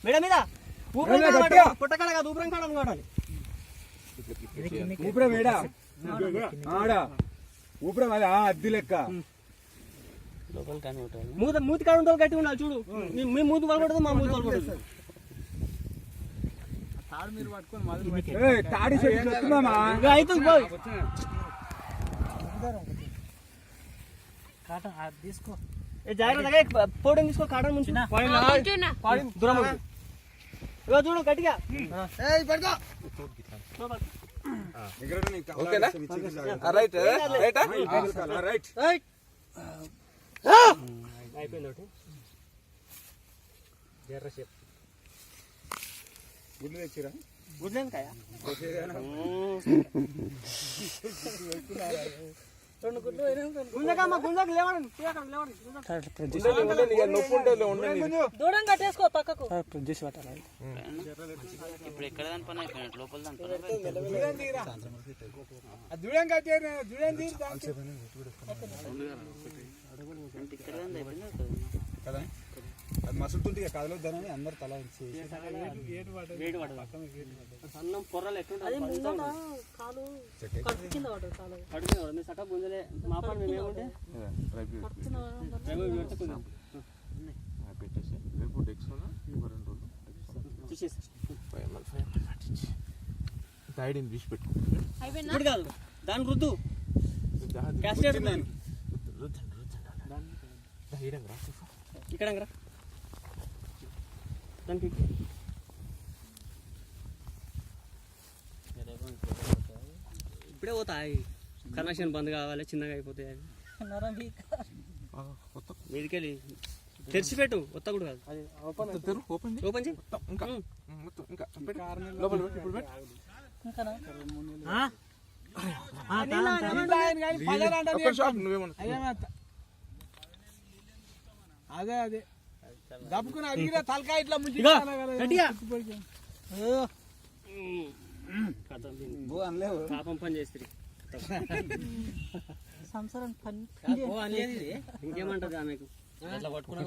మెడ మీద పుట్టకాడ కాదు ఊపిరం కాడ అనుకోవాలి ఊపిరం ఏడా ఆడ ఊపిరం అది అద్ది లెక్క మూతి కాడ ఉంటే గట్టి ఉండాలి చూడు మీ మూతి పలకూడదు మా మూతి పలకూడదు తాడి తీసుకో జాగ్రత్తగా పోటీ తీసుకో కాటన్ ముంచి దూరం ఇగో చూడు గట్టిగా అయిపోయింది ఒకటి జర్ర షేప్ గుడ్లు తెచ్చిరా గుడ్లేం కాయ రెండు గుడ్లు గుంజకమ్మ గుంజకు లేవండి దూరం కట్టేసుకో పక్కకు చేసి పెట్టాలి ఇప్పుడు ఎక్కడ దానిపైన అయిపోయినట్టు లోపల కదా అది మసులుతుంటే కదలొద్దని అందరు తల సన్నం పొర్రలు ఎట్లుంటుంది సట గుంజలే మాపాడు మేమేముంటే తీసి పెట్టుకో ఇప్పుడు కాదు దాని రుద్దు క్యాస్టేట్ దాని ఇక్కడ రా దానికి ఇప్పుడే పోతాయి కనెక్షన్ బంద్ కావాలి చిన్నగా అయిపోతాయి మీదికెళ్ళి తెరిచిపెట్టు కొత్త కూడా కాదు ఓపెన్ చేయి అదే అదే దప్పుకుని అడిగిన తలకాయ ఇట్లా ముంచి పాపం పని చేస్తుంది సంసారం పని ఇంకేమంటది ఆమెకు పట్టుకున్నా